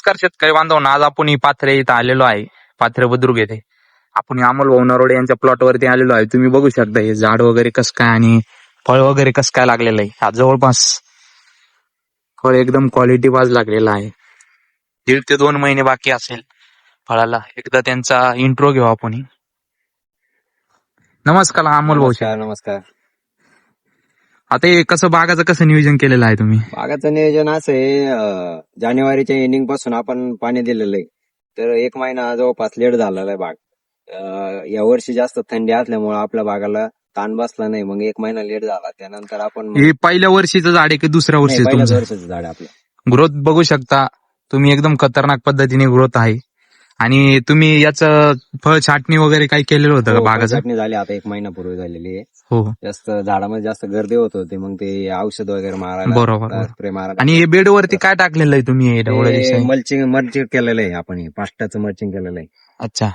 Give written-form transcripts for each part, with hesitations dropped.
नमस्कार शेतकरी बांधवांनो, आज आपण पाथरे इथं आलेलो आहे. पाथरे बुद्रुक येथे आपण अमोल भाऊ नरोडे यांच्या प्लॉट वरती आलेलो आहे. तुम्ही बघू शकता हे झाड वगैरे कसं काय आणि फळ वगैरे कसं काय लागलेलं आहे. आज जवळपास फळ एकदम क्वालिटी वाज लागलेला आहे. 1.5 ते 2 महिने बाकी असेल फळाला. एकदा त्यांचा इंट्रो घेऊ आपण. नमस्कार अमोल भाऊ. नमस्कार. आता हे कसं बागाचं कसं नियोजन केलेलं आहे तुम्ही? बागाचं नियोजन असं आहे, जानेवारीच्या एंडिंग पासून आपण पाणी दिलेलं आहे, तर 1 महिना जवळपास लेट झालेला आहे बाग. या वर्षी जास्त थंडी असल्यामुळे आपल्या बागाला ताण बसला नाही, मग 1 महिना लेट झाला. त्यानंतर आपण हे पहिल्या वर्षीचं झाड आहे की दुसऱ्या वर्षी? पहिल्याच वर्षाचं झाड आहे आपलं. ग्रोथ बघू शकता तुम्ही, एकदम खतरनाक पद्धतीने ग्रोथ आहे. आणि तुम्ही याचं फळ छाटणी वगैरे काही केलेलं होतं का बागाचं? छाटणी झाली आता 1 महिन्यापूर्वी झालेली आहे. हो, जास्त झाडामध्ये जास्त गर्दी होत होती, मग ते औषध वगैरे मारायला, बरोबर. स्प्रे मारायला. आणि हे बेड वरती काय टाकलेलं आहे तुम्ही? मल्चिंग केलेलं आहे आपण, पाष्टाचं मल्चिंग केलेलं आहे. अच्छा.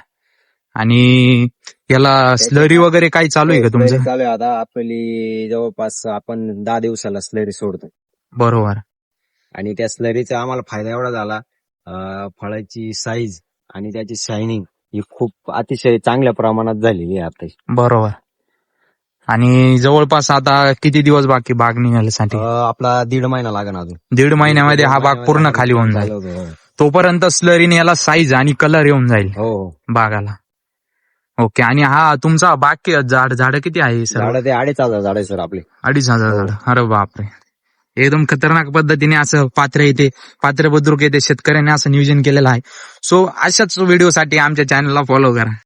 आणि याला स्लरी वगैरे काही चालू आहे का तुमचं? चालू आहे आता. आपली जवळपास आपण 10 दिवसाला स्लरी सोडतो. बरोबर. आणि त्या स्लरीचा आम्हाला फायदा एवढा झाला, फळाची साईज आणि त्याची शायनिंग ही खूप अतिशय चांगल्या प्रमाणात झालेली आहे आता. बरोबर. आणि जवळपास आता किती दिवस बाकी बाग निघाल्यासाठी? आपला 1.5 महिना लागेल अजून. 1.5 महिन्यामध्ये हा बाग पूर्ण खाली होऊन जाईल. तोपर्यंत स्लरीने याला साईज आणि कलर येऊन जाईल बागाला. ओके. आणि हा तुमचा बाग झाड किती आहे सर? झाड ते 2,500 झाड आहे सर आपले. 2,500 झाड. अरे बापरे. एकदम खतरनाक पद्धतीने असं पाथरे बुद्रुक येथे शेतकऱ्यांनी असं नियोजन केलेलं आहे. सो अशाच व्हिडिओसाठी आमच्या चॅनलला फॉलो करा.